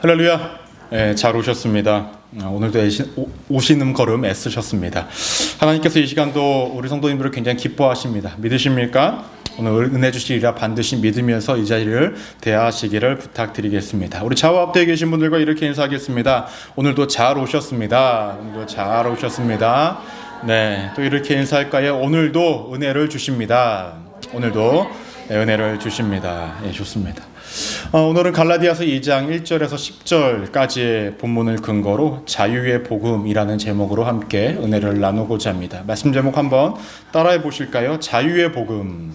할렐루야. 잘 오셨습니다. 오늘도 오시는 걸음 애쓰셨습니다. 하나님께서 이 시간도 우리 성도님들을 굉장히 기뻐하십니다. 믿으십니까? 오늘 은혜 주시리라 반드시 믿으면서 이 자리를 대하시기를 부탁드리겠습니다. 우리 좌우 앞뒤에 계신 분들과 이렇게 인사하겠습니다. 오늘도 잘 오셨습니다. 오늘도 잘 오셨습니다. 네, 또 이렇게 인사할까요? 오늘도 은혜를 주십니다. 오늘도 은혜를 주십니다. 좋습니다. 오늘은 갈라디아서 2장 1절에서 10절까지의 본문을 근거로 자유의 복음이라는 제목으로 함께 은혜를 나누고자 합니다. 말씀 제목 한번 따라해 보실까요? 자유의 복음.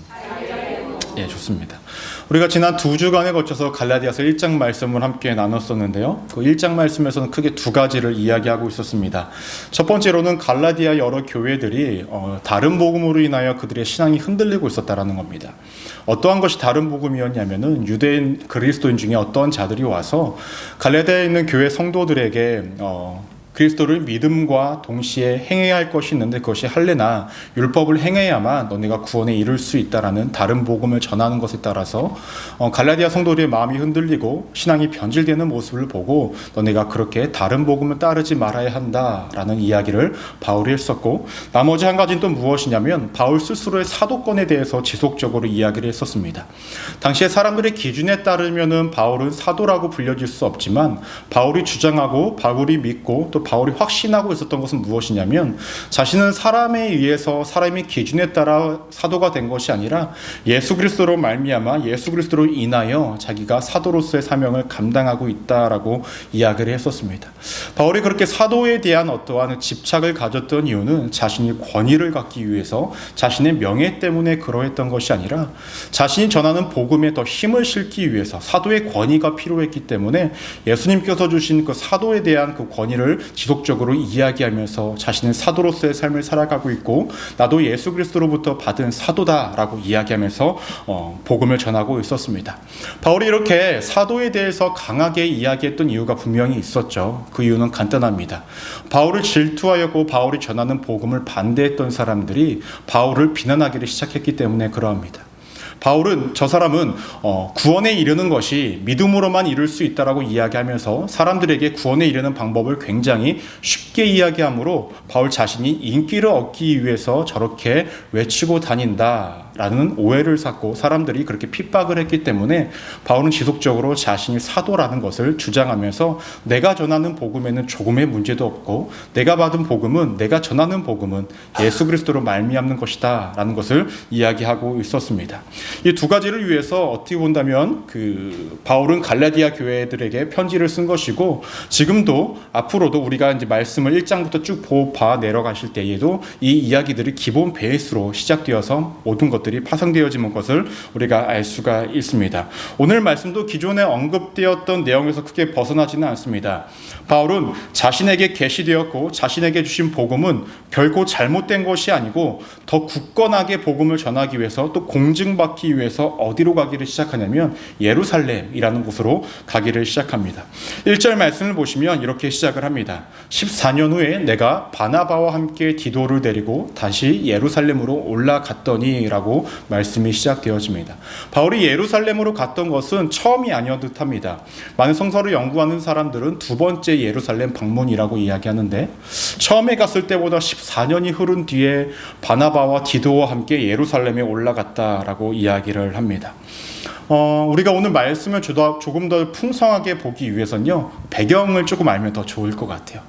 좋습니다. 우리가 지난 2주간에 거쳐서 갈라디아서 1장 말씀을 함께 나눴었는데요. 그 1장 말씀에서는 크게 두 가지를 이야기하고 있었습니다. 첫 번째로는 갈라디아 여러 교회들이 다른 복음으로 인하여 그들의 신앙이 흔들리고 있었다라는 겁니다. 어떠한 것이 다른 복음이었냐면은 유대인 그리스도인 중에 어떠한 자들이 와서 갈라디아에 있는 교회 성도들에게 그리스도를 믿음과 동시에 행해야 할 것이 있는데 그것이 할례나 율법을 행해야만 너네가 구원에 이를 수 있다라는 다른 복음을 전하는 것에 따라서 갈라디아 성도들의 마음이 흔들리고 신앙이 변질되는 모습을 보고 너네가 그렇게 다른 복음을 따르지 말아야 한다라는 이야기를 바울이 했었고, 나머지 한 가지는 또 무엇이냐면 바울 스스로의 사도권에 대해서 지속적으로 이야기를 했었습니다. 당시에 사람들의 기준에 따르면은 바울은 사도라고 불려질 수 없지만 바울이 주장하고 바울이 믿고 또 바울이 확신하고 있었던 것은 무엇이냐면 자신은 사람에 의해서 사람의 기준에 따라 사도가 된 것이 아니라 예수 그리스도로 말미암아 예수 그리스도로 인하여 자기가 사도로서의 사명을 감당하고 있다라고 이야기를 했었습니다. 바울이 그렇게 사도에 대한 어떠한 집착을 가졌던 이유는 자신이 권위를 갖기 위해서 자신의 명예 때문에 그러했던 것이 아니라 자신이 전하는 복음에 더 힘을 실기 위해서 사도의 권위가 필요했기 때문에 예수님께서 주신 그 사도에 대한 그 권위를 지속적으로 이야기하면서 자신은 사도로서의 삶을 살아가고 있고 나도 예수 그리스도로부터 받은 사도다라고 이야기하면서 복음을 전하고 있었습니다. 바울이 이렇게 사도에 대해서 강하게 이야기했던 이유가 분명히 있었죠. 그 이유는 간단합니다. 바울을 질투하였고 바울이 전하는 복음을 반대했던 사람들이 바울을 비난하기를 시작했기 때문에 그러합니다. 바울은 저 사람은 구원에 이르는 것이 믿음으로만 이룰 수 있다라고 이야기하면서 사람들에게 구원에 이르는 방법을 굉장히 쉽게 이야기하므로 바울 자신이 인기를 얻기 위해서 저렇게 외치고 다닌다라는 오해를 샀고 사람들이 그렇게 핍박을 했기 때문에 바울은 지속적으로 자신이 사도라는 것을 주장하면서 내가 전하는 복음에는 조금의 문제도 없고 내가 받은 복음은 내가 전하는 복음은 예수 그리스도로 말미암는 것이다 라는 것을 이야기하고 있었습니다. 이 두 가지를 위해서 어떻게 본다면 바울은 갈라디아 교회들에게 편지를 쓴 것이고 지금도 앞으로도 우리가 이제 말씀을 1장부터 쭉 봐 내려가실 때에도 이 이야기들이 기본 베이스로 시작되어서 모든 것들이 파생되어지는 것을 우리가 알 수가 있습니다. 오늘 말씀도 기존에 언급되었던 내용에서 크게 벗어나지는 않습니다. 바울은 자신에게 계시되었고 자신에게 주신 복음은 결코 잘못된 것이 아니고 더 굳건하게 복음을 전하기 위해서 또 공증받기 위해서 어디로 가기를 시작하냐면 예루살렘이라는 곳으로 가기를 시작합니다. 1절 말씀을 보시면 이렇게 시작을 합니다. 14년 후에 내가 바나바와 함께 디도를 데리고 다시 예루살렘으로 올라갔더니 라고 말씀이 시작되어집니다. 바울이 예루살렘으로 갔던 것은 처음이 아니었듯 합니다. 많은 성서를 연구하는 사람들은 두 번째 예루살렘 방문이라고 이야기하는데 처음에 갔을 때보다 14년이 흐른 뒤에 바나바와 디도와 함께 예루살렘에 올라갔다라고 이야기를 합니다. 우리가 오늘 말씀을 조금 더 풍성하게 보기 위해서는요, 배경을 조금 알면 더 좋을 것 같아요.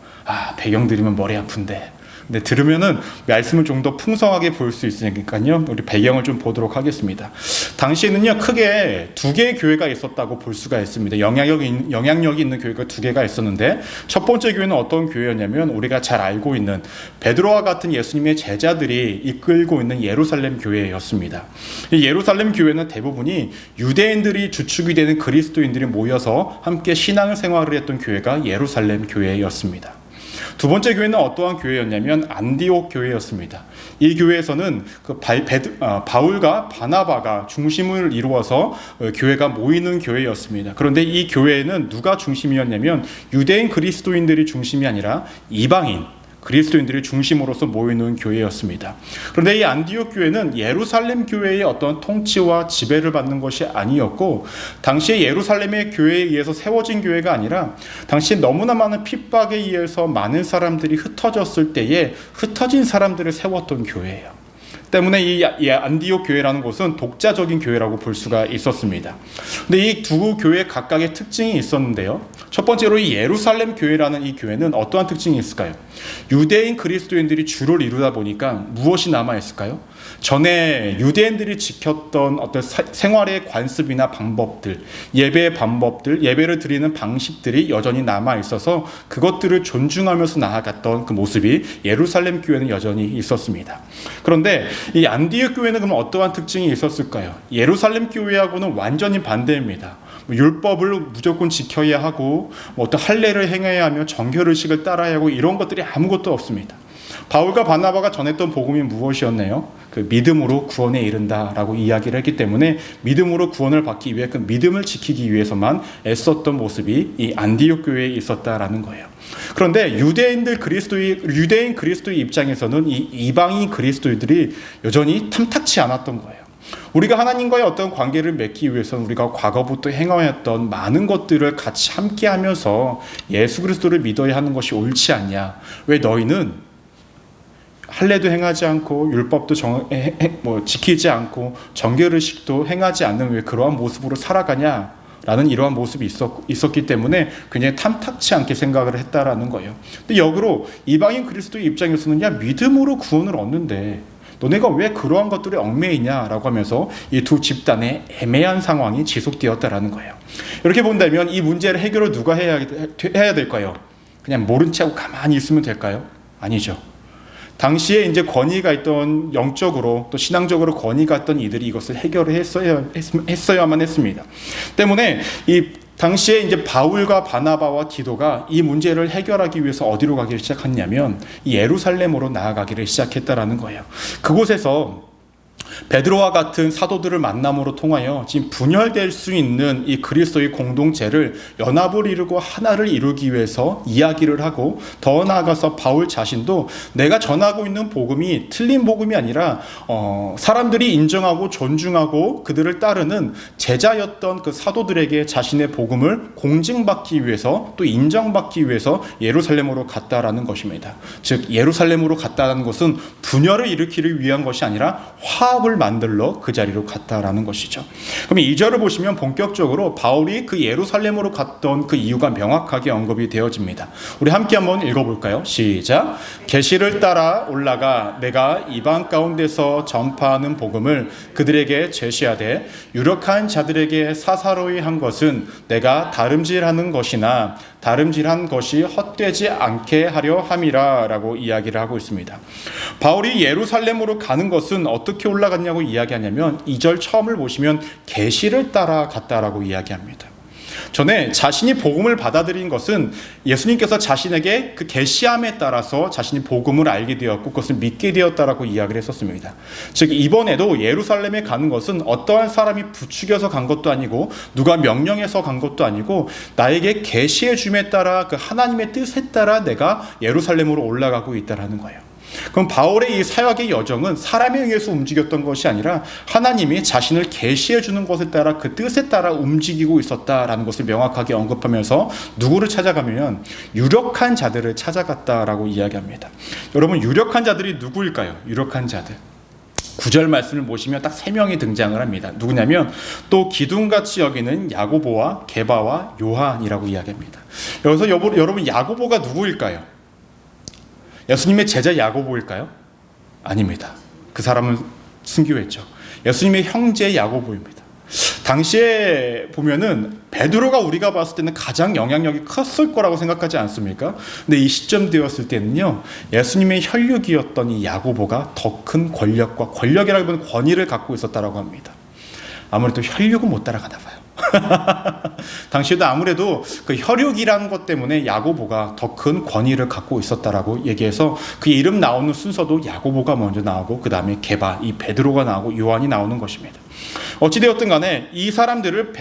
배경 들으면 머리 아픈데. 근데 들으면은 말씀을 좀 더 풍성하게 볼 수 있으니까요. 우리 배경을 좀 보도록 하겠습니다. 당시에는요, 크게 두 개의 교회가 있었다고 볼 수가 있습니다. 영향력이 있는 교회가 두 개가 있었는데 첫 번째 교회는 어떤 교회였냐면 우리가 잘 알고 있는 베드로와 같은 예수님의 제자들이 이끌고 있는 예루살렘 교회였습니다. 이 예루살렘 교회는 대부분이 유대인들이 주축이 되는 그리스도인들이 모여서 함께 신앙 생활을 했던 교회가 예루살렘 교회였습니다. 두 번째 교회는 어떠한 교회였냐면 안디옥 교회였습니다. 이 교회에서는 바울과 바나바가 중심을 이루어서 교회가 모이는 교회였습니다. 그런데 이 교회에는 누가 중심이었냐면 유대인 그리스도인들이 중심이 아니라 이방인, 그리스도인들이 중심으로서 모이는 교회였습니다. 그런데 이 안디옥 교회는 예루살렘 교회의 어떤 통치와 지배를 받는 것이 아니었고, 당시에 예루살렘의 교회에 의해서 세워진 교회가 아니라 당시에 너무나 많은 핍박에 의해서 많은 사람들이 흩어졌을 때에 흩어진 사람들을 세웠던 교회예요. 때문에 이 안디옥 교회라는 곳은 독자적인 교회라고 볼 수가 있었습니다. 근데 이 두 교회 각각의 특징이 있었는데요. 첫 번째로 이 예루살렘 교회라는 이 교회는 어떠한 특징이 있을까요? 유대인 그리스도인들이 주를 이루다 보니까 무엇이 남아있을까요? 전에 유대인들이 지켰던 어떤 생활의 관습이나 방법들, 예배의 방법들, 예배를 드리는 방식들이 여전히 남아있어서 그것들을 존중하면서 나아갔던 그 모습이 예루살렘 교회는 여전히 있었습니다. 그런데 이 안디옥 교회는 그럼 어떠한 특징이 있었을까요? 예루살렘 교회하고는 완전히 반대입니다. 율법을 무조건 지켜야 하고 어떤 할례를 행해야 하며 정결의식을 따라야 하고 이런 것들이 아무것도 없습니다. 바울과 바나바가 전했던 복음이 무엇이었나요? 그 믿음으로 구원에 이른다라고 이야기를 했기 때문에 믿음으로 구원을 받기 위해 그 믿음을 지키기 위해서만 애썼던 모습이 이 안디옥 교회에 있었다라는 거예요. 그런데 유대인 그리스도의 입장에서는 이 이방인 그리스도인들이 여전히 탐탁치 않았던 거예요. 우리가 하나님과의 어떤 관계를 맺기 위해서는 우리가 과거부터 행하였던 많은 것들을 같이 함께하면서 예수 그리스도를 믿어야 하는 것이 옳지 않냐? 왜 너희는 할례도 행하지 않고 율법도 지키지 않고 정결의식도 행하지 않는 왜 그러한 모습으로 살아가냐라는 이러한 모습이 있었기 때문에 굉장히 탐탁치 않게 생각을 했다라는 거예요. 근데 역으로 이방인 그리스도의 입장에서는 야 믿음으로 구원을 얻는데 너네가 왜 그러한 것들에 얽매이냐라고 하면서 이 두 집단의 애매한 상황이 지속되었다라는 거예요. 이렇게 본다면 이 문제를 해결을 누가 해야 될까요? 그냥 모른 채 하고 가만히 있으면 될까요? 아니죠. 당시에 이제 권위가 있던 영적으로 또 신앙적으로 권위가 있던 이들이 이것을 해결을 했어야만 했습니다. 때문에 이 당시에 이제 바울과 바나바와 디도가 이 문제를 해결하기 위해서 어디로 가기를 시작했냐면 예루살렘으로 나아가기를 시작했다라는 거예요. 그곳에서 베드로와 같은 사도들을 만남으로 통하여 지금 분열될 수 있는 이 그리스도의 공동체를 연합을 이루고 하나를 이루기 위해서 이야기를 하고 더 나아가서 바울 자신도 내가 전하고 있는 복음이 틀린 복음이 아니라 사람들이 인정하고 존중하고 그들을 따르는 제자였던 그 사도들에게 자신의 복음을 공증받기 위해서 또 인정받기 위해서 예루살렘으로 갔다라는 것입니다. 즉 예루살렘으로 갔다라는 것은 분열을 일으키기 위한 것이 아니라 화합을 만들러 그 자리로 갔다라는 것이죠. 그럼 2절을 보시면 본격적으로 바울이 그 예루살렘으로 갔던 그 이유가 명확하게 언급이 되어집니다. 우리 함께 한번 읽어볼까요? 시작. 계시를 따라 올라가 내가 이방 가운데서 전파하는 복음을 그들에게 제시하되 유력한 자들에게 사사로이 한 것은 내가 다름질하는 것이나 다름질한 것이 헛되지 않게 하려 함이라 라고 이야기를 하고 있습니다. 바울이 예루살렘으로 가는 것은 어떻게 올라갔냐고 이야기하냐면 2절 처음을 보시면 계시를 따라 갔다라고 이야기합니다. 전에 자신이 복음을 받아들인 것은 예수님께서 자신에게 그 계시함에 따라서 자신이 복음을 알게 되었고 그것을 믿게 되었다라고 이야기를 했었습니다. 즉 이번에도 예루살렘에 가는 것은 어떠한 사람이 부추겨서 간 것도 아니고 누가 명령해서 간 것도 아니고 나에게 계시해 줌에 따라 그 하나님의 뜻에 따라 내가 예루살렘으로 올라가고 있다라는 거예요. 그럼 바울의 이 사역의 여정은 사람에 의해서 움직였던 것이 아니라 하나님이 자신을 계시해 주는 것에 따라 그 뜻에 따라 움직이고 있었다라는 것을 명확하게 언급하면서 누구를 찾아가면 유력한 자들을 찾아갔다라고 이야기합니다. 여러분 유력한 자들이 누구일까요? 유력한 자들 9절 말씀을 보시면 딱 3명이 등장을 합니다. 누구냐면 또 기둥같이 여기는 야고보와 게바와 요한이라고 이야기합니다. 여기서 여러분 야고보가 누구일까요? 예수님의 제자 야고보일까요? 아닙니다. 그 사람은 순교했죠. 예수님의 형제 야고보입니다. 당시에 보면은 베드로가 우리가 봤을 때는 가장 영향력이 컸을 거라고 생각하지 않습니까? 근데 이 시점 되었을 때는요, 예수님의 혈육이었던 이 야고보가 더 큰 권력이라기보다는 권위를 갖고 있었다라고 합니다. 아무래도 혈육은 못 따라가나 봐요. 당시에도 아무래도 그 혈육이라는 것 때문에 야고보가 더 큰 권위를 갖고 있었다라고 얘기해서 그 이름 나오는 순서도 야고보가 먼저 나오고 그 다음에 게바, 이 베드로가 나오고 요한이 나오는 것입니다. 어찌되었든 간에 이 사람들을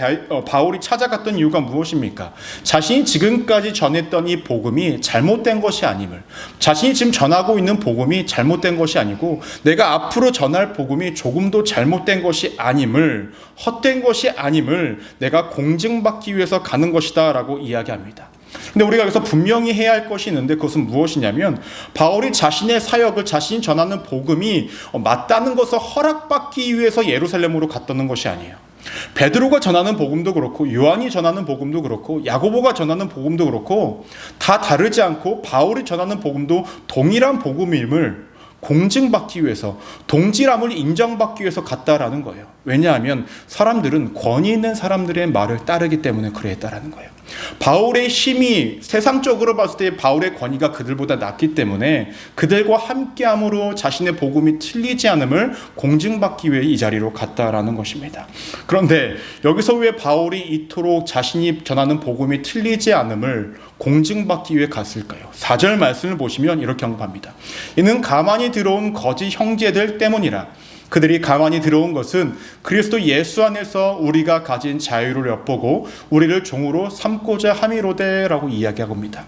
바울이 찾아갔던 이유가 무엇입니까? 자신이 지금까지 전했던 이 복음이 잘못된 것이 아님을, 자신이 지금 전하고 있는 복음이 잘못된 것이 아니고 내가 앞으로 전할 복음이 조금도 잘못된 것이 아님을, 헛된 것이 아님을 내가 공증받기 위해서 가는 것이다 라고 이야기합니다. 근데 우리가 여기서 분명히 해야 할 것이 있는데 그것은 무엇이냐면, 바울이 자신의 사역을, 자신이 전하는 복음이 맞다는 것을 허락받기 위해서 예루살렘으로 갔다는 것이 아니에요. 베드로가 전하는 복음도 그렇고 요한이 전하는 복음도 그렇고 야고보가 전하는 복음도 그렇고 다 다르지 않고 바울이 전하는 복음도 동일한 복음임을 공증받기 위해서, 동질함을 인정받기 위해서 갔다라는 거예요. 왜냐하면 사람들은 권위 있는 사람들의 말을 따르기 때문에 그랬다라는 거예요. 바울의 힘이 세상적으로 봤을 때 바울의 권위가 그들보다 낮기 때문에 그들과 함께함으로 자신의 복음이 틀리지 않음을 공증받기 위해 이 자리로 갔다라는 것입니다. 그런데 여기서 왜 바울이 이토록 자신이 전하는 복음이 틀리지 않음을 공증받기 위해 갔을까요? 4절 말씀을 보시면 이렇게 언급합니다. 이는 가만히 들어온 거짓 형제들 때문이라. 그들이 가만히 들어온 것은 그리스도 예수 안에서 우리가 가진 자유를 엿보고 우리를 종으로 삼고자 함이로되라고 이야기합니다.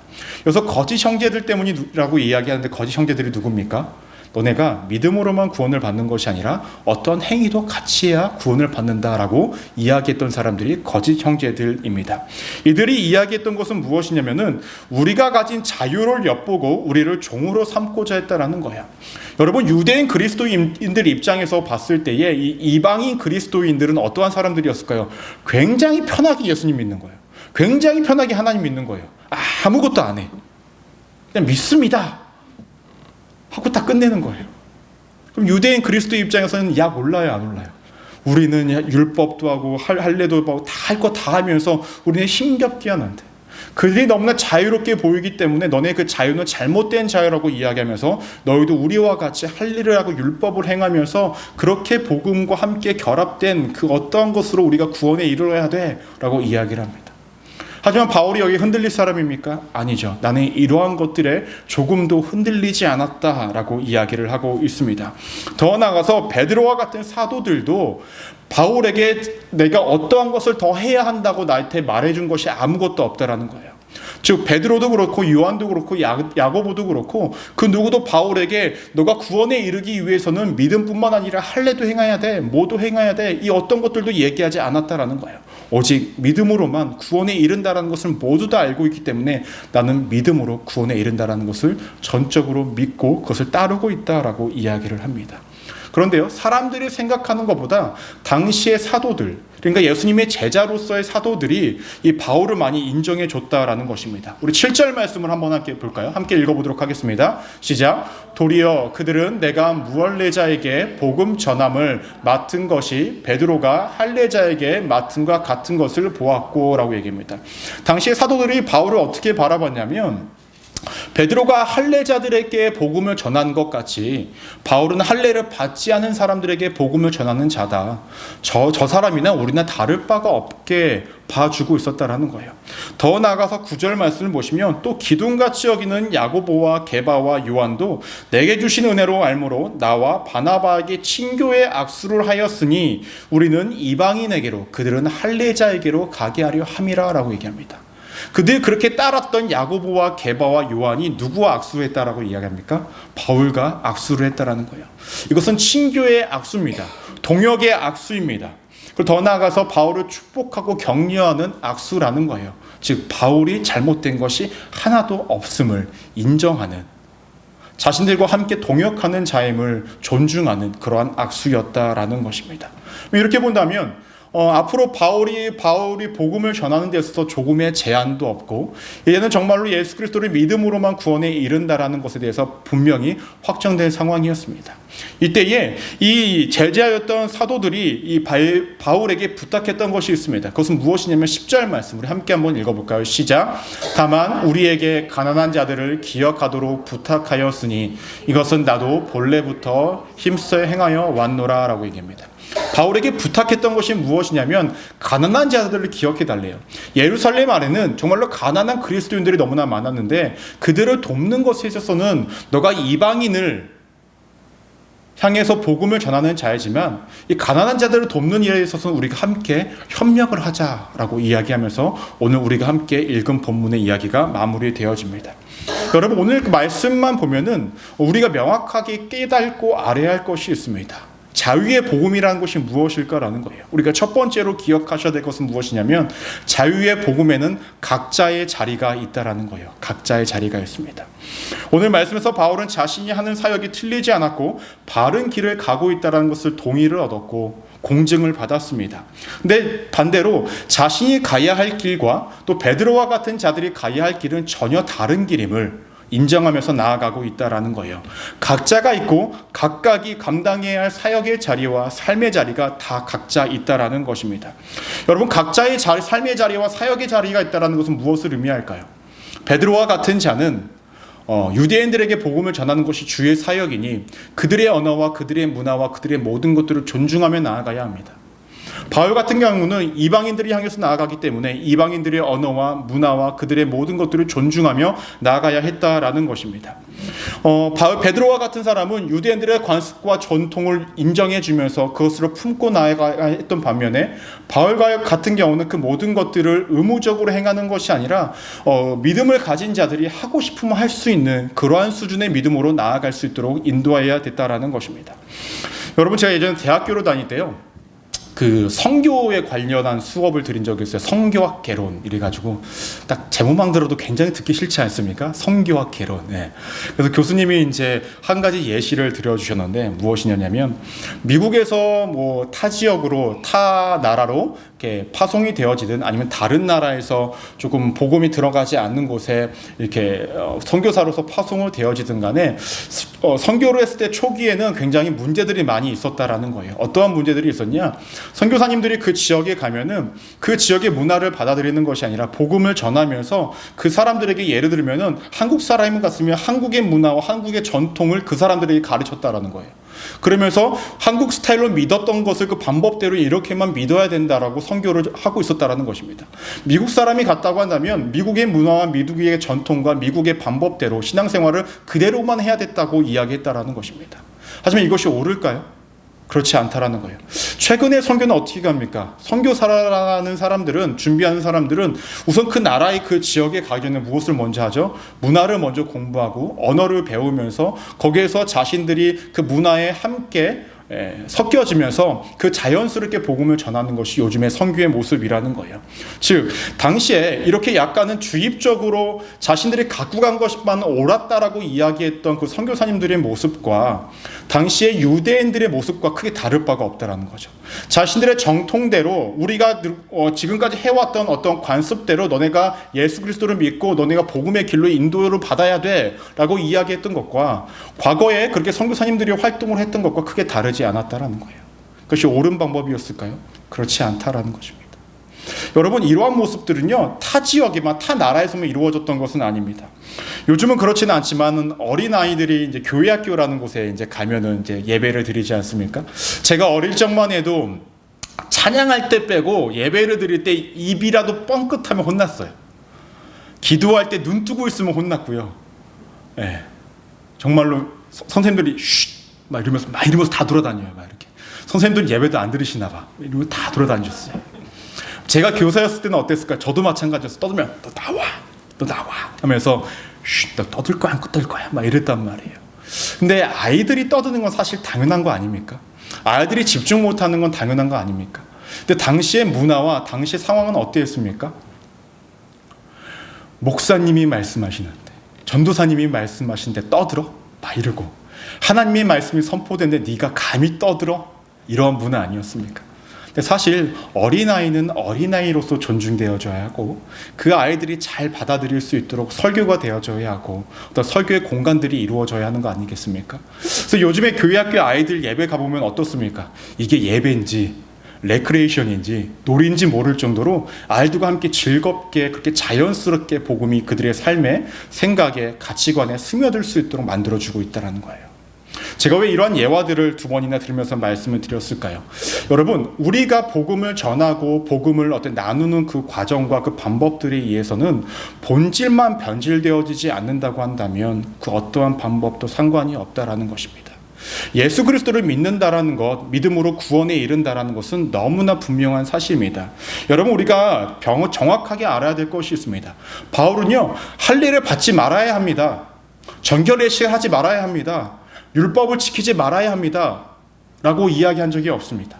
여기서 거짓 형제들 때문이라고 이야기하는데 거짓 형제들이 누굽니까? 너네가 믿음으로만 구원을 받는 것이 아니라 어떤 행위도 같이 해야 구원을 받는다라고 이야기했던 사람들이 거짓 형제들입니다. 이들이 이야기했던 것은 무엇이냐면은 우리가 가진 자유를 엿보고 우리를 종으로 삼고자 했다라는 거야. 여러분, 유대인 그리스도인들 입장에서 봤을 때에 이 이방인 그리스도인들은 어떠한 사람들이었을까요? 굉장히 편하게 예수님 믿는 거예요. 굉장히 편하게 하나님 믿는 거예요. 아무것도 안 해. 그냥 믿습니다 하고 다 끝내는 거예요. 그럼 유대인 그리스도 입장에서는 몰라요, 안 몰라요? 우리는 율법도 하고 할례도 하고 다 할 거 다 하면서 우리는 힘겹게 하는데 그들이 너무나 자유롭게 보이기 때문에 너네 그 자유는 잘못된 자유라고 이야기하면서 너희도 우리와 같이 할례를 하고 율법을 행하면서 그렇게 복음과 함께 결합된 그 어떠한 것으로 우리가 구원에 이르러야 돼 라고 이야기를 합니다. 하지만 바울이 여기 흔들릴 사람입니까? 아니죠. 나는 이러한 것들에 조금도 흔들리지 않았다라고 이야기를 하고 있습니다. 더 나아가서 베드로와 같은 사도들도 바울에게 내가 어떠한 것을 더 해야 한다고 나한테 말해준 것이 아무것도 없다라는 거예요. 즉 베드로도 그렇고 요한도 그렇고 야고보도 그렇고 그 누구도 바울에게 너가 구원에 이르기 위해서는 믿음뿐만 아니라 할례도 행해야 돼, 뭐도 행해야 돼, 이 어떤 것들도 얘기하지 않았다라는 거예요. 오직 믿음으로만 구원에 이른다라는 것을 모두 다 알고 있기 때문에 나는 믿음으로 구원에 이른다라는 것을 전적으로 믿고 그것을 따르고 있다라고 이야기를 합니다. 그런데요, 사람들이 생각하는 것보다 당시의 사도들, 그러니까 예수님의 제자로서의 사도들이 이 바울을 많이 인정해 줬다라는 것입니다. 우리 7절 말씀을 한번 함께 볼까요? 함께 읽어보도록 하겠습니다. 시작. 도리어 그들은 내가 무할례자에게 복음 전함을 맡은 것이 베드로가 할례자에게 맡은과 같은 것을 보았고 라고 얘기합니다. 당시의 사도들이 바울을 어떻게 바라봤냐면 베드로가 할례자들에게 복음을 전한 것 같이 바울은 할례를 받지 않은 사람들에게 복음을 전하는 자다. 저 사람이나 우리나 다를 바가 없게 봐주고 있었다라는 거예요. 더 나아가서 9절 말씀을 보시면 또 기둥같이 여기는 야고보와 게바와 요한도 내게 주신 은혜로 알므로 나와 바나바에게 친교의 악수를 하였으니 우리는 이방인에게로 그들은 할례자에게로 가게 하려 함이라 라고 얘기합니다. 그들 그렇게 따랐던 야고보와 게바와 요한이 누구와 악수를 했다라고 이야기합니까? 바울과 악수를 했다라는 거예요. 이것은 친교의 악수입니다. 동역의 악수입니다. 그리고 더 나아가서 바울을 축복하고 격려하는 악수라는 거예요. 즉 바울이 잘못된 것이 하나도 없음을 인정하는, 자신들과 함께 동역하는 자임을 존중하는 그러한 악수였다라는 것입니다. 이렇게 본다면 앞으로 바울이 복음을 전하는 데 있어서 조금의 제한도 없고 이제는 정말로 예수 그리스도를 믿음으로만 구원에 이른다라는 것에 대해서 분명히 확정된 상황이었습니다. 이때에 이 제자였던 사도들이 이 바울에게 부탁했던 것이 있습니다. 그것은 무엇이냐면 10절 말씀 우리 함께 한번 읽어볼까요? 시작. 다만 우리에게 가난한 자들을 기억하도록 부탁하였으니 이것은 나도 본래부터 힘써 행하여 왔노라 라고 얘기합니다. 바울에게 부탁했던 것이 무엇이냐면 가난한 자들을 기억해달래요. 예루살렘 안에는 정말로 가난한 그리스도인들이 너무나 많았는데 그들을 돕는 것에 있어서는 너가 이방인을 향해서 복음을 전하는 자이지만 이 가난한 자들을 돕는 일에 있어서는 우리가 함께 협력을 하자라고 이야기하면서 오늘 우리가 함께 읽은 본문의 이야기가 마무리되어집니다. 여러분, 오늘 그 말씀만 보면은 우리가 명확하게 깨닫고 알아야 할 것이 있습니다. 자유의 복음이라는 것이 무엇일까라는 거예요. 우리가 첫 번째로 기억하셔야 될 것은 무엇이냐면 자유의 복음에는 각자의 자리가 있다라는 거예요. 각자의 자리가 있습니다. 오늘 말씀에서 바울은 자신이 하는 사역이 틀리지 않았고 바른 길을 가고 있다는 것을 동의를 얻었고 공증을 받았습니다. 근데 반대로 자신이 가야 할 길과 또 베드로와 같은 자들이 가야 할 길은 전혀 다른 길임을 인정하면서 나아가고 있다라는 거예요. 각자가 있고 각각이 감당해야 할 사역의 자리와 삶의 자리가 다 각자 있다라는 것입니다. 여러분, 각자의 삶의 자리와 사역의 자리가 있다라는 것은 무엇을 의미할까요? 베드로와 같은 자는 유대인들에게 복음을 전하는 것이 주의 사역이니 그들의 언어와 그들의 문화와 그들의 모든 것들을 존중하며 나아가야 합니다. 바울 같은 경우는 이방인들이 향해서 나아가기 때문에 이방인들의 언어와 문화와 그들의 모든 것들을 존중하며 나아가야 했다라는 것입니다. 베드로와 같은 사람은 유대인들의 관습과 전통을 인정해주면서 그것을 품고 나아가야 했던 반면에 바울과 같은 경우는 그 모든 것들을 의무적으로 행하는 것이 아니라 믿음을 가진 자들이 하고 싶으면 할 수 있는 그러한 수준의 믿음으로 나아갈 수 있도록 인도해야 됐다라는 것입니다. 여러분, 제가 예전에 대학교로 다닐 때요, 그 성교에 관련한 수업을 드린 적이 있어요. 성교학 개론 이래가지고 딱 제목만 들어도 굉장히 듣기 싫지 않습니까? 성교학 개론. 네. 그래서 교수님이 이제 한 가지 예시를 들어주셨는데 무엇이냐면 미국에서 뭐 타 지역으로 타 나라로 이렇게 파송이 되어지든 아니면 다른 나라에서 조금 복음이 들어가지 않는 곳에 이렇게 선교사로서 파송을 되어지든 간에 선교를 했을 때 초기에는 굉장히 문제들이 많이 있었다라는 거예요. 어떠한 문제들이 있었냐? 선교사님들이 그 지역에 가면은 그 지역의 문화를 받아들이는 것이 아니라 복음을 전하면서 그 사람들에게 예를 들면은 한국 사람이 갔으면 한국의 문화와 한국의 전통을 그 사람들에게 가르쳤다라는 거예요. 그러면서 한국 스타일로 믿었던 것을 그 방법대로 이렇게만 믿어야 된다라고 선교를 하고 있었다라는 것입니다. 미국 사람이 갔다고 한다면 미국의 문화와 미국의 전통과 미국의 방법대로 신앙생활을 그대로만 해야 됐다고 이야기했다라는 것입니다. 하지만 이것이 옳을까요? 그렇지 않다라는 거예요. 최근에 선교는 어떻게 갑니까? 선교사라는 사람들은, 준비하는 사람들은 우선 그 나라의 그 지역에 가기 전에 무엇을 먼저 하죠? 문화를 먼저 공부하고 언어를 배우면서 거기에서 자신들이 그 문화에 함께 섞여지면서 그 자연스럽게 복음을 전하는 것이 요즘의 선교의 모습이라는 거예요. 즉 당시에 이렇게 약간은 주입적으로 자신들이 갖고 간 것만 옳았다라고 이야기했던 그 선교사님들의 모습과 당시의 유대인들의 모습과 크게 다를 바가 없다라는 거죠. 자신들의 정통대로 우리가 지금까지 해왔던 어떤 관습대로 너네가 예수 그리스도를 믿고 너네가 복음의 길로 인도를 받아야 돼 라고 이야기했던 것과 과거에 그렇게 선교사님들이 활동을 했던 것과 크게 다르지 않았다라는 거예요. 그것이 옳은 방법이었을까요? 그렇지 않다라는 것입니다. 여러분, 이러한 모습들은요, 타 지역에만, 타 나라에서만 이루어졌던 것은 아닙니다. 요즘은 그렇지는 않지만은 어린아이들이 이제 교회학교라는 곳에 이제 가면은 이제 예배를 드리지 않습니까? 제가 어릴 적만 해도 찬양할 때 빼고 예배를 드릴 때 입이라도 뻥끗하면 혼났어요. 기도할 때 눈 뜨고 있으면 혼났고요. 예. 정말로 선생님들이 막 이러면서 다 돌아다녀요. 막 이렇게. 선생님들은 예배도 안 들으시나 봐. 이러고 다 돌아다니셨어요. 제가 교사였을 때는 어땠을까? 저도 마찬가지였어요. 떠들면 너 나와 하면서 너 떠들 거야 안 떠들 거야 막 이랬단 말이에요. 근데 아이들이 떠드는 건 사실 당연한 거 아닙니까? 아이들이 집중 못하는 건 당연한 거 아닙니까? 근데 당시의 문화와 당시의 상황은 어땠습니까? 목사님이 말씀하시는데, 전도사님이 말씀하시는데 떠들어? 막 이러고, 하나님의 말씀이 선포되는데 네가 감히 떠들어? 이런 문화 아니었습니까? 근데 사실 어린아이는 어린아이로서 존중되어져야 하고 그 아이들이 잘 받아들일 수 있도록 설교가 되어져야 하고 어떤 설교의 공간들이 이루어져야 하는 거 아니겠습니까? 그래서 요즘에 교회학교 아이들 예배 가보면 어떻습니까? 이게 예배인지 레크레이션인지 놀이인지 모를 정도로 아이들과 함께 즐겁게 그렇게 자연스럽게 복음이 그들의 삶에 생각에 가치관에 스며들 수 있도록 만들어주고 있다는 거예요. 제가 왜 이러한 예화들을 두 번이나 들으면서 말씀을 드렸을까요? 여러분, 우리가 복음을 전하고 복음을 나누는 그 과정과 그 방법들에 의해서는 본질만 변질되어지지 않는다고 한다면 그 어떠한 방법도 상관이 없다라는 것입니다. 예수 그리스도를 믿는다라는 것, 믿음으로 구원에 이른다라는 것은 너무나 분명한 사실입니다. 여러분, 우리가 정확하게 알아야 될 것이 있습니다. 바울은요, 할례를 받지 말아야 합니다. 정결례식을 하지 말아야 합니다. 율법을 지키지 말아야 합니다. 라고 이야기한 적이 없습니다.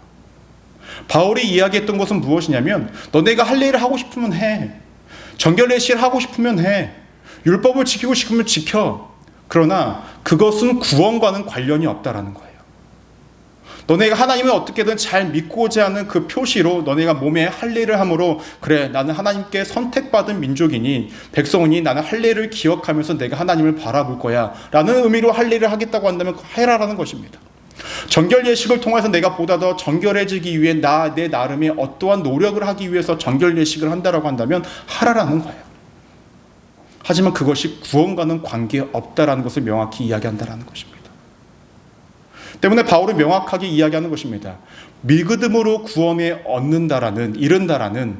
바울이 이야기했던 것은 무엇이냐면, 너네가 할례를 하고 싶으면 해. 정결례식을 하고 싶으면 해. 율법을 지키고 싶으면 지켜. 그러나 그것은 구원과는 관련이 없다라는 거예요. 너네가 하나님을 어떻게든 잘 믿고자 하는 그 표시로 너네가 몸에 할례를 함으로, 그래, 나는 하나님께 선택받은 민족이니 백성이니 나는 할례를 기억하면서 내가 하나님을 바라볼 거야 라는 의미로 할례를 하겠다고 한다면 해라라는 것입니다. 정결 예식을 통해서 내가 보다 더 정결해지기 위해 내 나름의 어떠한 노력을 하기 위해서 정결 예식을 한다라고 한다면 하라라는 거예요. 하지만 그것이 구원과는 관계없다라는 것을 명확히 이야기한다라는 것입니다. 때문에 바울은 명확하게 이야기하는 것입니다. 믿음으로 구원에 이른다라는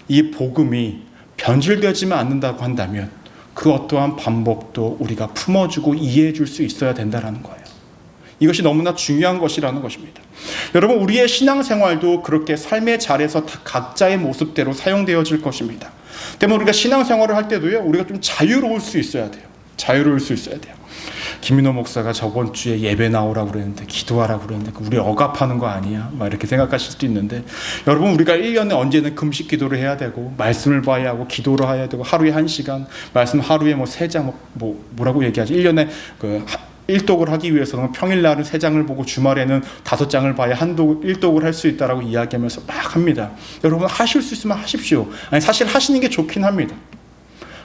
이 복음이 변질되지만 않는다고 한다면 그 어떠한 반복도 우리가 품어주고 이해해 줄 수 있어야 된다라는 거예요. 이것이 너무나 중요한 것이라는 것입니다. 여러분, 우리의 신앙생활도 그렇게 삶의 자리에서 각자의 모습대로 사용되어질 것입니다. 때문에 우리가 신앙생활을 할 때도요, 우리가 좀 자유로울 수 있어야 돼요. 김민호 목사가 저번 주에 예배 나오라고 그랬는데, 기도하라고 그랬는데 우리 억압하는 거 아니야? 막 이렇게 생각하실 수도 있는데, 여러분, 우리가 1년에 언제는 금식 기도를 해야 되고 말씀을 봐야 하고 기도를 해야 되고 하루에 1시간 말씀, 하루에 3장, 뭐라고 얘기하지? 1년에 1독을 하기 위해서는 평일날은 3장을 보고 주말에는 5장을 봐야 1독을 할 수 있다라고 이야기하면서 막 합니다. 여러분, 하실 수 있으면 하십시오. 아니, 사실 하시는 게 좋긴 합니다.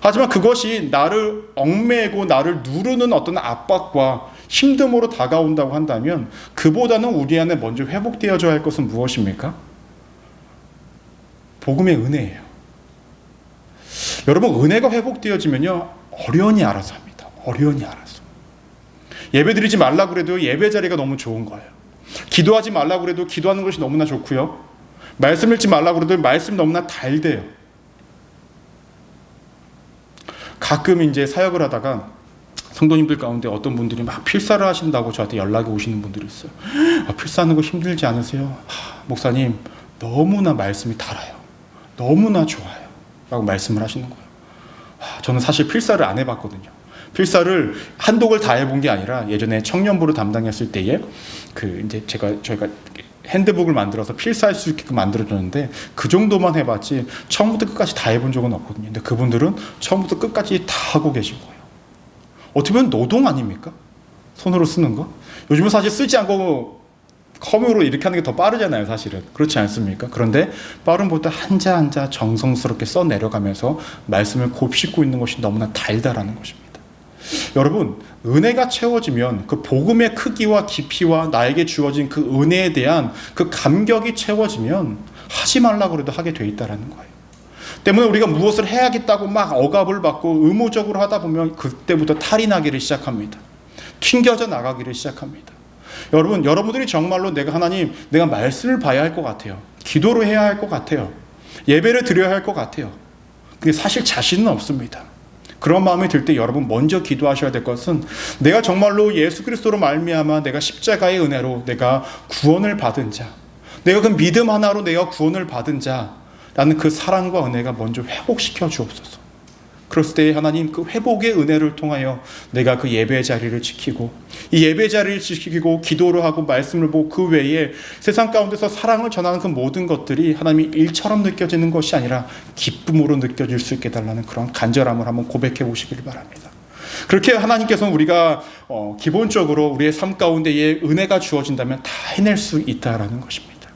하지만 그것이 나를 얽매고 나를 누르는 어떤 압박과 힘듦으로 다가온다고 한다면 그보다는 우리 안에 먼저 회복되어져야 할 것은 무엇입니까? 복음의 은혜예요. 여러분, 은혜가 회복되어지면요, 어련히 알아서 합니다. 어련히 알아서. 예배 드리지 말라고 그래도 예배 자리가 너무 좋은 거예요. 기도하지 말라고 그래도 기도하는 것이 너무나 좋고요. 말씀 읽지 말라고 그래도 말씀이 너무나 달대요. 가끔 이제 사역을 하다가 성도님들 가운데 어떤 분들이 막 필사를 하신다고 저한테 연락이 오시는 분들이 있어요. 필사하는 거 힘들지 않으세요? 목사님, 너무나 말씀이 달아요. 너무나 좋아요. 라고 말씀을 하시는 거예요. 저는 사실 필사를 안 해봤거든요. 필사를 한독을 다 해본 게 아니라 예전에 청년부를 담당했을 때에 이제 저희가 핸드북을 만들어서 필사할 수 있게끔 만들어줬는데 그 정도만 해봤지 처음부터 끝까지 다 해본 적은 없거든요. 근데 그분들은 처음부터 끝까지 다 하고 계신 거예요. 어떻게 보면 노동 아닙니까? 손으로 쓰는 거? 요즘은 사실 쓰지 않고 컴으로 이렇게 하는 게 더 빠르잖아요, 사실은. 그렇지 않습니까? 그런데 빠름보다 한자 한자 정성스럽게 써내려가면서 말씀을 곱씹고 있는 것이 너무나 달달하는 것입니다. 여러분, 은혜가 채워지면 그 복음의 크기와 깊이와 나에게 주어진 그 은혜에 대한 그 감격이 채워지면 하지 말라고 해도 하게 돼 있다는 거예요. 때문에 우리가 무엇을 해야겠다고 막 억압을 받고 의무적으로 하다 보면 그때부터 탈이 나기를 시작합니다. 튕겨져 나가기를 시작합니다. 여러분들이 정말로 내가 말씀을 봐야 할 것 같아요. 기도를 해야 할 것 같아요. 예배를 드려야 할 것 같아요. 근데 사실 자신은 없습니다. 그런 마음이 들 때 여러분 먼저 기도하셔야 될 것은 내가 정말로 예수 그리스도로 말미암아 내가 십자가의 은혜로 내가 구원을 받은 자, 내가 그 믿음 하나로 내가 구원을 받은 자라는 그 사랑과 은혜가 먼저 회복시켜 주옵소서. 그랬을 때 하나님 그 회복의 은혜를 통하여 내가 그 예배 자리를 지키고 이 예배 자리를 지키고 기도를 하고 말씀을 보고 그 외에 세상 가운데서 사랑을 전하는 그 모든 것들이 하나님이 일처럼 느껴지는 것이 아니라 기쁨으로 느껴질 수 있게 달라는 그런 간절함을 한번 고백해 보시길 바랍니다. 그렇게 하나님께서는 우리가 기본적으로 우리의 삶 가운데에 은혜가 주어진다면 다 해낼 수 있다라는 것입니다.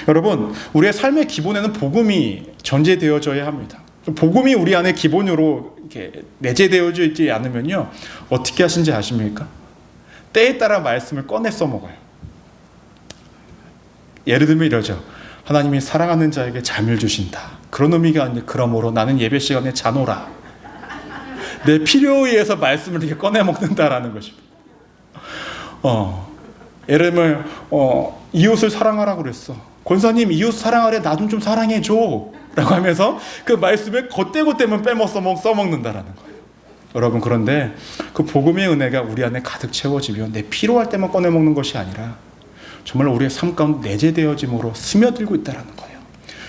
여러분, 우리의 삶의 기본에는 복음이 전제되어져야 합니다. 복음이 우리 안에 기본으로 이렇게 내재되어져 있지 않으면요, 어떻게 하신지 아십니까? 때에 따라 말씀을 꺼내 써먹어요. 예를 들면 이러죠. 하나님이 사랑하는 자에게 잠을 주신다. 그런 의미가 아니라 그러므로 나는 예배 시간에 자노라. 내 필요에 의해서 말씀을 이렇게 꺼내 먹는다라는 것입니다. 예를 들면 이웃을 사랑하라고 그랬어. 권사님, 이웃 사랑하래, 나 좀 사랑해줘 라고 하면서 그 말씀에 겉대고대면 빼먹 써먹는다라는 거예요. 여러분, 그런데 그 복음의 은혜가 우리 안에 가득 채워지면 내 필요할 때만 꺼내 먹는 것이 아니라 정말 우리의 삶 가운데 내재되어짐으로 스며들고 있다는 거예요.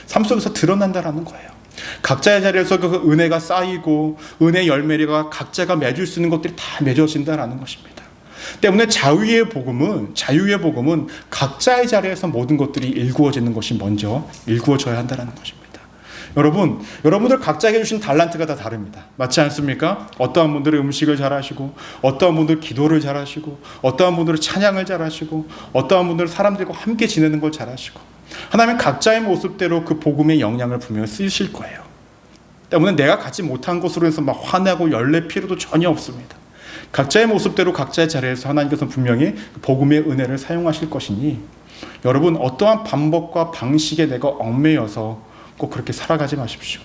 삶 속에서 드러난다는 거예요. 각자의 자리에서 그 은혜가 쌓이고 은혜 열매가 각자가 맺을 수 있는 것들이 다 맺어진다는 것입니다. 때문에 자유의 복음은 각자의 자리에서 모든 것들이 일구어지는 것이 먼저 일구어져야 한다는 것입니다. 여러분들 각자에게 주신 달란트가 다 다릅니다. 맞지 않습니까? 어떠한 분들은 음식을 잘하시고, 어떠한 분들은 기도를 잘하시고, 어떠한 분들은 찬양을 잘하시고, 어떠한 분들은 사람들과 함께 지내는 걸 잘하시고, 하나님은 각자의 모습대로 그 복음의 영향을 분명히 쓰실 거예요. 때문에 내가 갖지 못한 것으로 해서 막 화내고 열낼 필요도 전혀 없습니다. 각자의 모습대로 각자의 자리에서 하나님께서 분명히 복음의 은혜를 사용하실 것이니, 여러분, 어떠한 방법과 방식에 내가 얽매여서 꼭 그렇게 살아가지 마십시오.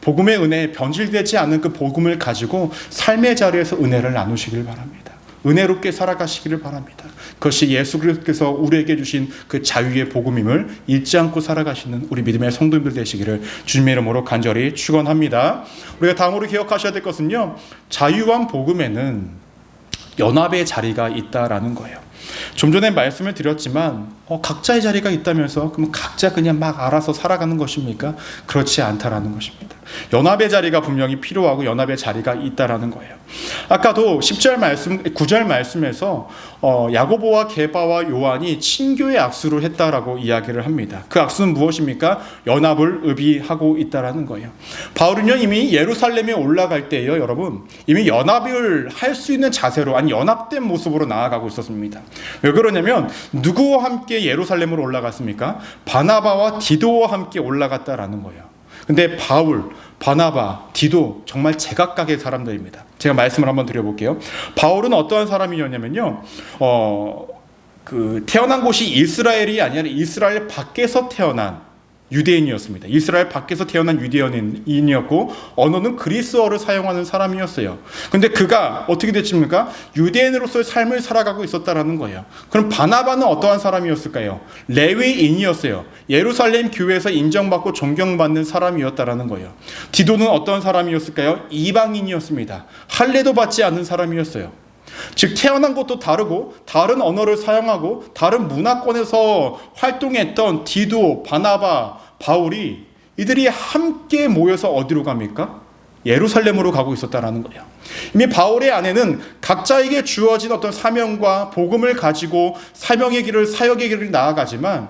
복음의 은혜에 변질되지 않은 그 복음을 가지고 삶의 자리에서 은혜를 나누시길 바랍니다. 은혜롭게 살아가시기를 바랍니다. 그것이 예수 그리스도께서 우리에게 주신 그 자유의 복음임을 잊지 않고 살아가시는 우리 믿음의 성도님들 되시기를 주님의 이름으로 간절히 축원합니다. 우리가 다음으로 기억하셔야 될 것은요, 자유한 복음에는 연합의 자리가 있다라는 거예요. 좀 전에 말씀을 드렸지만 각자의 자리가 있다면서 그럼 각자 그냥 막 알아서 살아가는 것입니까? 그렇지 않다라는 것입니다. 연합의 자리가 분명히 필요하고 연합의 자리가 있다라는 거예요. 아까도 9절 말씀에서 야고보와 게바와 요한이 친교의 악수를 했다라고 이야기를 합니다. 그 악수는 무엇입니까? 연합을 의미하고 있다라는 거예요. 바울은요, 이미 예루살렘에 올라갈 때에요, 여러분, 이미 연합을 할 수 있는 자세로, 아니 연합된 모습으로 나아가고 있었습니다. 왜 그러냐면 누구와 함께 예루살렘으로 올라갔습니까? 바나바와 디도와 함께 올라갔다라는 거예요. 근데 바울, 바나바, 디도 정말 제각각의 사람들입니다. 제가 말씀을 한번 드려볼게요. 바울은 어떠한 사람이었냐면요, 태어난 곳이 이스라엘이 아니라 이스라엘 밖에서 태어난 유대인이었습니다. 이스라엘 밖에서 태어난 유대인이었고 언어는 그리스어를 사용하는 사람이었어요. 근데 그가 어떻게 됐습니까? 유대인으로서의 삶을 살아가고 있었다라는 거예요. 그럼 바나바는 어떠한 사람이었을까요? 레위인이었어요. 예루살렘 교회에서 인정받고 존경받는 사람이었다라는 거예요. 디도는 어떠한 사람이었을까요? 이방인이었습니다. 할례도 받지 않는 사람이었어요. 즉 태어난 것도 다르고 다른 언어를 사용하고 다른 문화권에서 활동했던 디도, 바나바, 바울이 이들이 함께 모여서 어디로 갑니까? 예루살렘으로 가고 있었다라는 거예요. 이미 바울의 안에는 각자에게 주어진 어떤 사명과 복음을 가지고 사명의 길을, 사역의 길을 나아가지만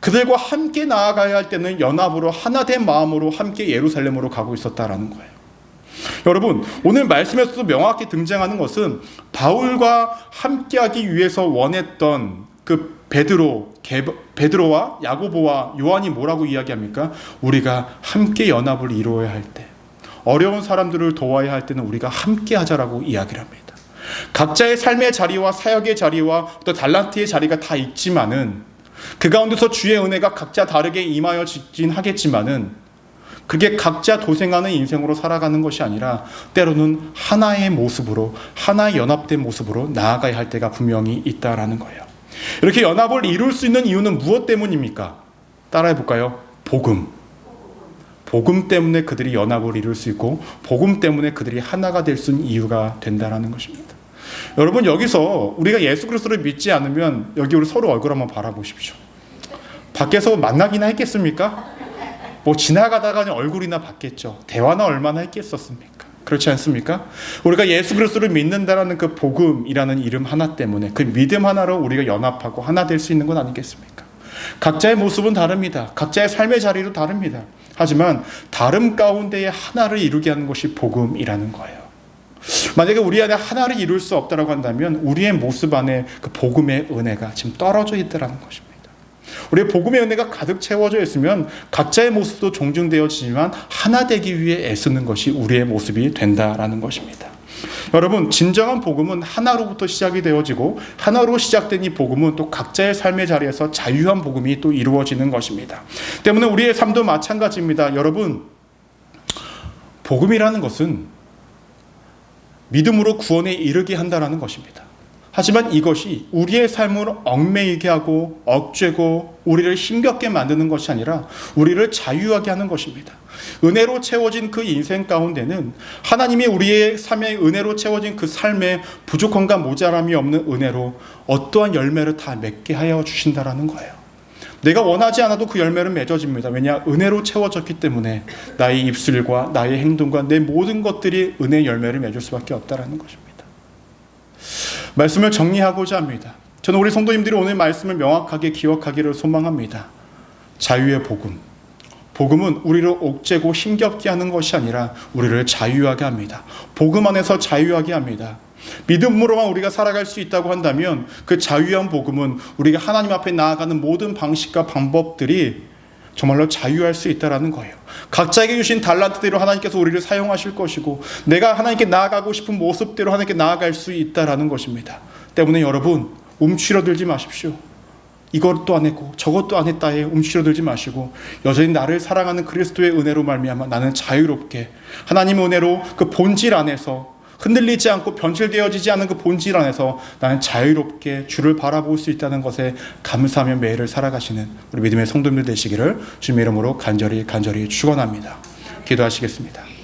그들과 함께 나아가야 할 때는 연합으로 하나된 마음으로 함께 예루살렘으로 가고 있었다라는 거예요. 여러분, 오늘 말씀에서도 명확히 등장하는 것은 바울과 함께하기 위해서 원했던 그 베드로와 야고보와 요한이 뭐라고 이야기합니까? 우리가 함께 연합을 이루어야 할 때, 어려운 사람들을 도와야 할 때는 우리가 함께 하자라고 이야기를 합니다. 각자의 삶의 자리와 사역의 자리와 또 달란트의 자리가 다 있지만은 그 가운데서 주의 은혜가 각자 다르게 임하여지긴 하겠지만은 그게 각자 도생하는 인생으로 살아가는 것이 아니라 때로는 하나의 모습으로, 하나의 연합된 모습으로 나아가야 할 때가 분명히 있다라는 거예요. 이렇게 연합을 이룰 수 있는 이유는 무엇 때문입니까? 따라해 볼까요? 복음. 복음 때문에 그들이 연합을 이룰 수 있고 복음 때문에 그들이 하나가 될 수 있는 이유가 된다라는 것입니다. 여러분, 여기서 우리가 예수 그리스도를 믿지 않으면 여기 우리 서로 얼굴 한번 바라보십시오. 밖에서 만나기나 했겠습니까? 뭐 지나가다가 얼굴이나 봤겠죠. 대화나 얼마나 했겠었습니까? 그렇지 않습니까? 우리가 예수 그리스도를 믿는다라는 그 복음이라는 이름 하나 때문에 그 믿음 하나로 우리가 연합하고 하나 될 수 있는 건 아니겠습니까? 각자의 모습은 다릅니다. 각자의 삶의 자리도 다릅니다. 하지만 다름 가운데에 하나를 이루게 하는 것이 복음이라는 거예요. 만약에 우리 안에 하나를 이룰 수 없다고 한다면 우리의 모습 안에 그 복음의 은혜가 지금 떨어져 있다는 것입니다. 우리의 복음의 은혜가 가득 채워져 있으면 각자의 모습도 존중되어지지만 하나 되기 위해 애쓰는 것이 우리의 모습이 된다라는 것입니다. 여러분, 진정한 복음은 하나로부터 시작이 되어지고 하나로 시작된 이 복음은 또 각자의 삶의 자리에서 자유한 복음이 또 이루어지는 것입니다. 때문에 우리의 삶도 마찬가지입니다. 여러분, 복음이라는 것은 믿음으로 구원에 이르게 한다는 것입니다. 하지만 이것이 우리의 삶을 얽매이게 하고 억죄고 우리를 힘겹게 만드는 것이 아니라 우리를 자유하게 하는 것입니다. 은혜로 채워진 그 인생 가운데는 하나님이 우리의 삶에 은혜로 채워진 그 삶에 부족함과 모자람이 없는 은혜로 어떠한 열매를 다 맺게 하여 주신다라는 거예요. 내가 원하지 않아도 그 열매는 맺어집니다. 왜냐? 은혜로 채워졌기 때문에 나의 입술과 나의 행동과 내 모든 것들이 은혜의 열매를 맺을 수밖에 없다라는 것입니다. 말씀을 정리하고자 합니다. 저는 우리 성도님들이 오늘 말씀을 명확하게 기억하기를 소망합니다. 자유의 복음. 복음은 우리를 옥죄고 힘겹게 하는 것이 아니라 우리를 자유하게 합니다. 복음 안에서 자유하게 합니다. 믿음으로만 우리가 살아갈 수 있다고 한다면 그 자유한 복음은 우리가 하나님 앞에 나아가는 모든 방식과 방법들이 정말로 자유할 수 있다는 거예요. 각자에게 주신 달란트대로 하나님께서 우리를 사용하실 것이고 내가 하나님께 나아가고 싶은 모습대로 하나님께 나아갈 수 있다는 것입니다. 때문에 여러분 움츠러들지 마십시오. 이것도 안 했고 저것도 안 했다에 움츠러들지 마시고 여전히 나를 사랑하는 그리스도의 은혜로 말미암아 나는 자유롭게 하나님의 은혜로 그 본질 안에서 흔들리지 않고 변질되어지지 않은 그 본질 안에서 나는 자유롭게 주를 바라볼 수 있다는 것에 감사하며 매일을 살아가시는 우리 믿음의 성도님들 되시기를 주님의 이름으로 간절히 축원합니다. 기도하시겠습니다.